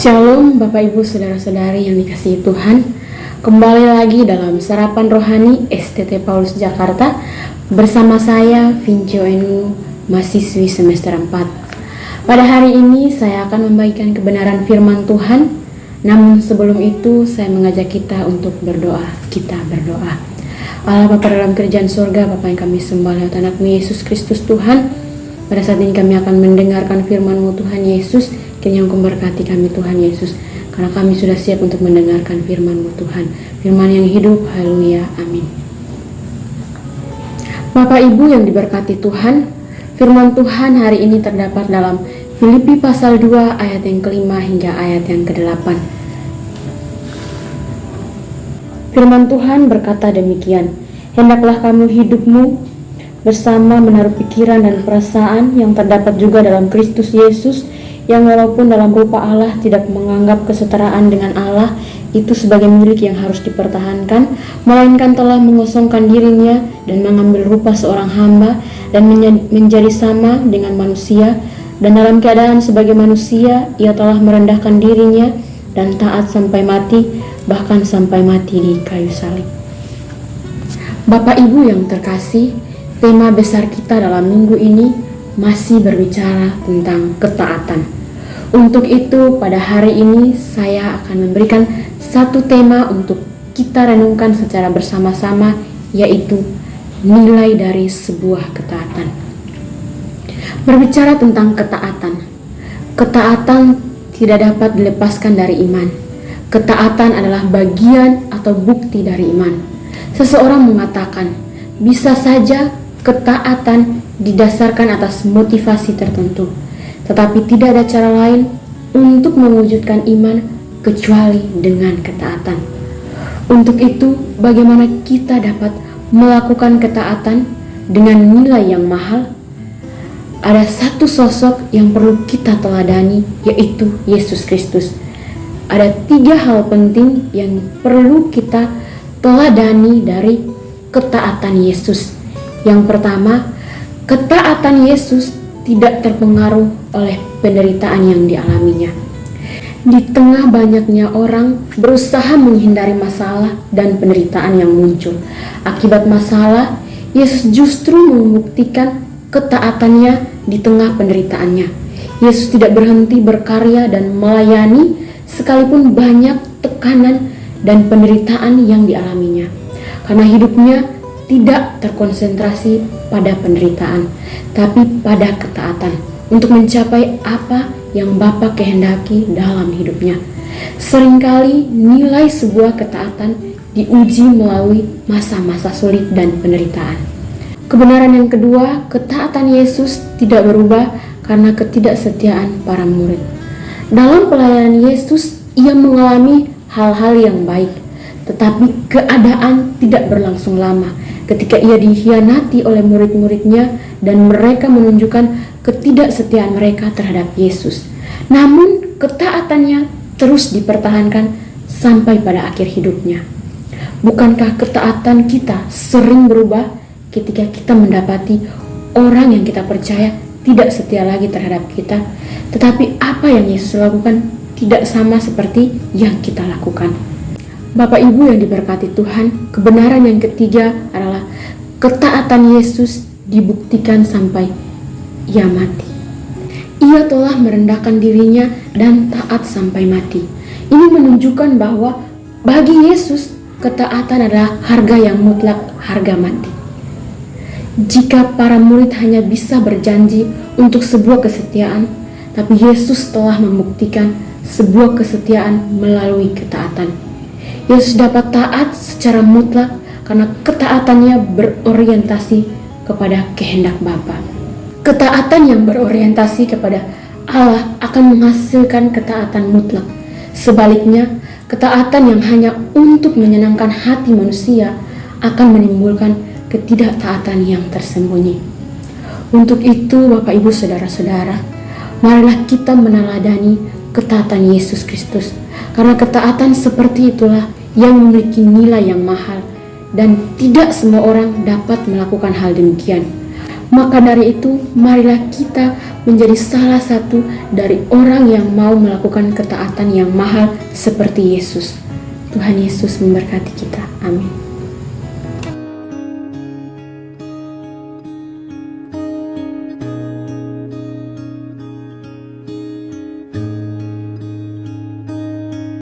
Shalom Bapak Ibu Saudara-saudari yang dikasihi Tuhan. Kembali lagi dalam Sarapan Rohani STT Paulus Jakarta bersama saya Vincio Enu, mahasiswi semester 4. Pada hari ini saya akan membagikan kebenaran firman Tuhan. Namun sebelum itu saya mengajak kita untuk berdoa. Kita berdoa. Allah Bapa dalam kerajaan surga, Bapa yang kami sembah lewat anakmu Yesus Kristus Tuhan. Pada saat ini kami akan mendengarkan firman-Mu Tuhan Yesus. Kiranya Engkau memberkati kami Tuhan Yesus, karena kami sudah siap untuk mendengarkan firman-Mu Tuhan, firman yang hidup. Haleluya, amin. Bapak Ibu yang diberkati Tuhan, firman Tuhan hari ini terdapat dalam Filipi pasal 2 ayat yang kelima hingga ayat yang ke-8. Firman Tuhan berkata demikian, hendaklah kamu hidupmu bersama menaruh pikiran dan perasaan yang terdapat juga dalam Kristus Yesus, yang walaupun dalam rupa Allah tidak menganggap kesetaraan dengan Allah itu sebagai milik yang harus dipertahankan, melainkan telah mengosongkan dirinya dan mengambil rupa seorang hamba dan menjadi sama dengan manusia, dan dalam keadaan sebagai manusia ia telah merendahkan dirinya dan taat sampai mati, bahkan sampai mati di kayu salib. Bapak Ibu yang terkasih, tema besar kita dalam minggu ini masih berbicara tentang ketaatan. Untuk itu pada hari ini saya akan memberikan satu tema untuk kita renungkan secara bersama-sama, yaitu nilai dari sebuah ketaatan. Berbicara tentang ketaatan, ketaatan tidak dapat dilepaskan dari iman. Ketaatan adalah bagian atau bukti dari iman. Seseorang mengatakan, bisa saja ketaatan didasarkan atas motivasi tertentu, tetapi tidak ada cara lain untuk mewujudkan iman kecuali dengan ketaatan. Untuk itu, bagaimana kita dapat melakukan ketaatan dengan nilai yang mahal? Ada satu sosok yang perlu kita teladani, yaitu Yesus Kristus. Ada 3 hal penting yang perlu kita teladani dari ketaatan Yesus. Yang pertama, ketaatan Yesus tidak terpengaruh oleh penderitaan yang dialaminya. Di tengah banyaknya orang berusaha menghindari masalah dan penderitaan yang muncul akibat masalah, Yesus justru membuktikan ketaatannya di tengah penderitaannya. Yesus tidak berhenti berkarya dan melayani sekalipun banyak tekanan dan penderitaan yang dialaminya, karena hidupnya tidak terkonsentrasi pada penderitaan, tapi pada ketaatan untuk mencapai apa yang Bapa kehendaki dalam hidupnya. Seringkali nilai sebuah ketaatan diuji melalui masa-masa sulit dan penderitaan. Kebenaran yang kedua, ketaatan Yesus tidak berubah karena ketidaksetiaan para murid. Dalam pelayanan Yesus, ia mengalami hal-hal yang baik, tetapi keadaan tidak berlangsung lama ketika ia dikhianati oleh murid-muridnya dan mereka menunjukkan ketidaksetiaan mereka terhadap Yesus. Namun ketaatannya terus dipertahankan sampai pada akhir hidupnya. Bukankah ketaatan kita sering berubah ketika kita mendapati orang yang kita percaya tidak setia lagi terhadap kita, tetapi apa yang Yesus lakukan tidak sama seperti yang kita lakukan? Bapak Ibu yang diberkati Tuhan, kebenaran yang ketiga adalah ketaatan Yesus dibuktikan sampai ia mati. Ia telah merendahkan dirinya dan taat sampai mati. Ini menunjukkan bahwa bagi Yesus ketaatan adalah harga yang mutlak, harga mati. Jika para murid hanya bisa berjanji untuk sebuah kesetiaan, tapi Yesus telah membuktikan sebuah kesetiaan melalui ketaatan. Yesus dapat taat secara mutlak karena ketaatannya berorientasi kepada kehendak Bapa. Ketaatan yang berorientasi kepada Allah akan menghasilkan ketaatan mutlak. Sebaliknya, ketaatan yang hanya untuk menyenangkan hati manusia akan menimbulkan ketidaktaatan yang tersembunyi. Untuk itu, Bapak Ibu Saudara-saudara, marilah kita meneladani ketaatan Yesus Kristus, karena ketaatan seperti itulah yang memiliki nilai yang mahal dan tidak semua orang dapat melakukan hal demikian. Maka dari itu, marilah kita menjadi salah satu dari orang yang mau melakukan ketaatan yang mahal seperti Yesus. Tuhan Yesus memberkati kita. Amin.